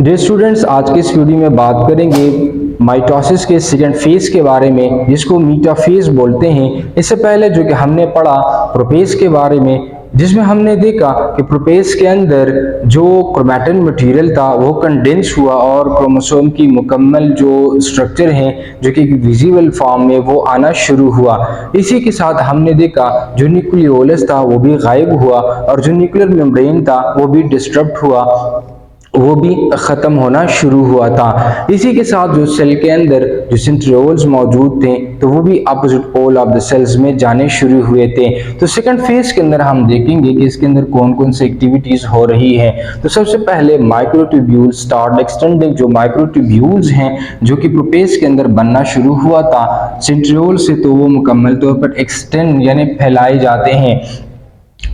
Dear students, आज के इस वीडियो में बात करेंगे माइटोसिस के सेकंड फेज के बारे में, जिसको मीटाफेज बोलते हैं। इससे पहले जो कि हमने पढ़ा प्रोपेज के बारे में, जिसमें हमने देखा कि प्रोपेज के अंदर जो क्रोमैटिन मटेरियल था वो कंडेंस हुआ और क्रोमोसोम की मुकम्मल जो स्ट्रक्चर है जो कि विजिबल फॉर्म में वो आना शुरू हुआ। इसी के साथ हमने देखा जो न्यूक्लियोलस था वो भी गायब हुआ और जो न्यूक्लियर मेम्ब्रेन था वो भी डिस्टर्ब हुआ, वो भी ख़त्म होना शुरू हुआ था। इसी के साथ जो सेल के अंदर जो सेंट्रियोल्स मौजूद थे तो वो भी opposite pole of the cells में जाने शुरू हुए थे। तो सेकंड फेज के अंदर हम देखेंगे कि इसके अंदर कौन कौन सी एक्टिविटीज़ हो रही है। तो सबसे पहले माइक्रोट्यूब्यूल्स स्टार्ट एक्सटेंडिंग। जो माइक्रोट्यूब्यूल्स हैं जो कि प्रोपेज के अंदर बनना शुरू हुआ था सेंट्रियोल से, तो वो मुकम्मल तौर पर एक्सटेंड यानी फैलाए जाते हैं।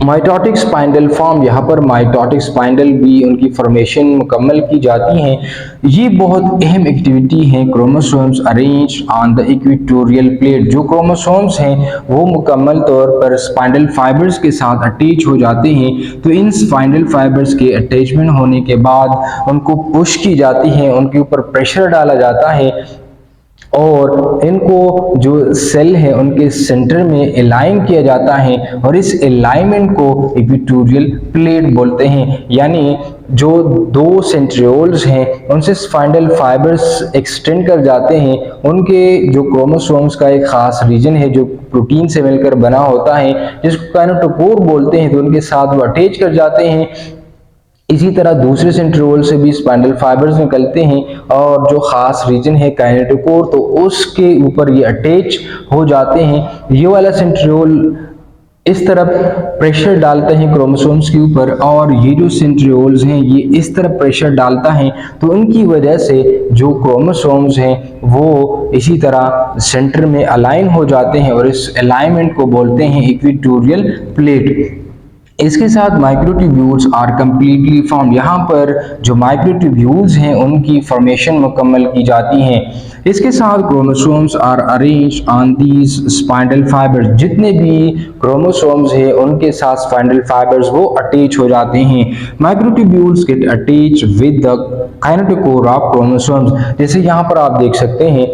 माइटोटिक स्पाइंडल फॉर्म, यहाँ पर माइटोटिक स्पाइंडल भी उनकी फॉर्मेशन मुकम्मल की जाती है। ये बहुत अहम एक्टिविटी है। Chromosomes arrange on the equatorial plate. जो क्रोमोसोम्स हैं वो मुकम्मल तौर पर स्पाइंडल फाइबर्स के साथ अटैच हो जाते हैं। तो इन स्पाइंडल फाइबर्स के अटैचमेंट होने के बाद उनको पुश की जाती है, उनके ऊपर प्रेशर डाला जाता है और इनको जो सेल है उनके सेंटर में अलाइन किया जाता है और इस अलाइनमेंट को इक्वेटोरियल प्लेट बोलते हैं। यानी जो दो सेंट्रियोल्स हैं उनसे स्पाइंडल फाइबर्स एक्सटेंड कर जाते हैं। उनके जो क्रोमोसोम्स का एक खास रीजन है जो प्रोटीन से मिलकर बना होता है जिसको काइनेटोकोर बोलते हैं, तो उनके साथ वो अटैच कर जाते हैं। इसी तरह दूसरे सेंट्रियोल से भी स्पाइंडल फाइबर्स निकलते हैं और जो खास रीजन है काइनेटोकोर, तो उसके ऊपर ये अटैच हो जाते हैं। ये वाला सेंट्रियोल इस तरफ प्रेशर डालता है क्रोमोसोम्स के ऊपर और ये जो सेंट्रियोल्स हैं ये इस तरफ प्रेशर डालता है, तो उनकी वजह से जो क्रोमोसोम्स हैं वो इसी तरह सेंटर में अलाइन हो जाते हैं और इस अलाइनमेंट को बोलते हैं इक्वेटोरियल प्लेट। इसके साथ माइक्रोट्यूब्यूल्स आर कम्प्लीटली फॉर्म। यहाँ पर जो माइक्रोट्यूब्यूल्स हैं उनकी फॉर्मेशन मुकम्मल की जाती है। इसके साथ chromosomes are arrange on these spindle fibres. जितने भी क्रोमोसोम्स हैं उनके साथ स्पाइंडल फाइबर्स वो अटैच हो जाते हैं। Microtubules get attach with the kinetochore of chromosomes. जैसे यहाँ पर आप देख सकते हैं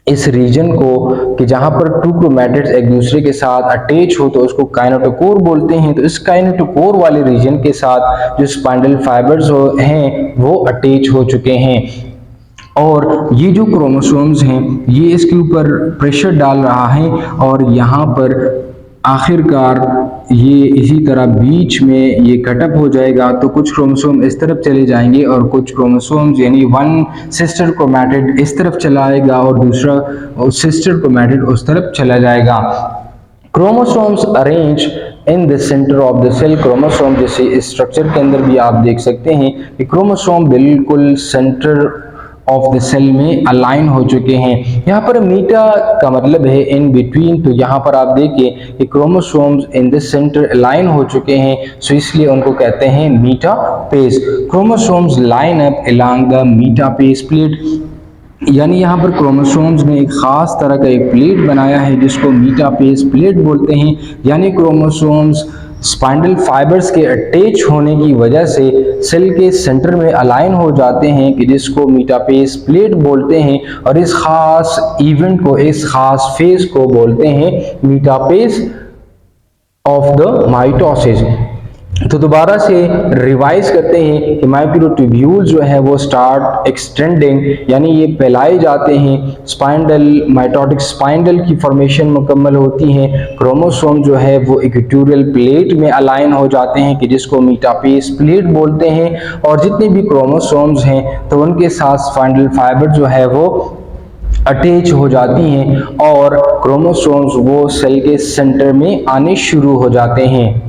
इस रीजन को कि जहां पर टू क्रोमैटिड्स एक दूसरे के साथ अटैच हो तो उसको काइनेटोकोर बोलते हैं। तो इस काइनेटोकोर वाले रीजन के साथ जो स्पाइंडल फाइबर्स हैं वो अटैच हो चुके हैं और ये जो क्रोमोसोम्स हैं ये इसके ऊपर प्रेशर डाल रहा है और यहाँ पर आखिरकार ये इसी तरह बीच में ये कटअप हो जाएगा। तो कुछ क्रोमोसोम इस तरफ चले जाएंगे और कुछ क्रोमोसोम्स यानी वन सिस्टर क्रोमैटिड इस तरफ चला आएगा और दूसरा सिस्टर क्रोमैटिड उस तरफ चला जाएगा। Chromosomes arrange in the centre of the cell. Chromosome जैसे इस स्ट्रक्चर के अंदर भी आप देख सकते हैं कि क्रोमोसोम बिल्कुल सेंटर ऑफ द सेल में अलाइन हो चुके हैं। यहाँ पर मीटा का मतलब है इन बिटवीन। तो यहाँ पर आप देखिए कि chromosomes in the centre align हो चुके हैं, सो इसलिए उनको कहते हैं metaphase. Chromosomes line up along the metaphase plate. यानी यहाँ पर क्रोमोसोम्स ने एक खास तरह का एक प्लेट बनाया है जिसको मीटाफेज प्लेट बोलते हैं। यानी क्रोमोसोम्स स्पाइंडल फाइबर्स के अटैच होने की वजह से सेल के सेंटर में अलाइन हो जाते हैं कि जिसको मीटाफेज प्लेट बोलते हैं और इस खास इवेंट को, इस खास फेज को बोलते हैं मीटाफेज ऑफ द माइटोसिस। तो दोबारा से रिवाइज करते हैं कि माइक्रोट्यूब्यूल जो है वो स्टार्ट एक्सटेंडिंग यानी ये फैलाए जाते हैं। स्पाइंडल माइटोटिक स्पाइंडल की फॉर्मेशन मुकम्मल होती है। क्रोमोसोम जो है वो इक्वेटोरियल प्लेट में अलाइन हो जाते हैं कि जिसको मीटाफेज प्लेट बोलते हैं और जितने भी क्रोमोसोम्स हैं तो उनके साथ स्पाइंडल फाइबर जो है वो अटैच हो जाती हैं और क्रोमोसोम्स वो सेल के सेंटर में आने शुरू हो जाते हैं।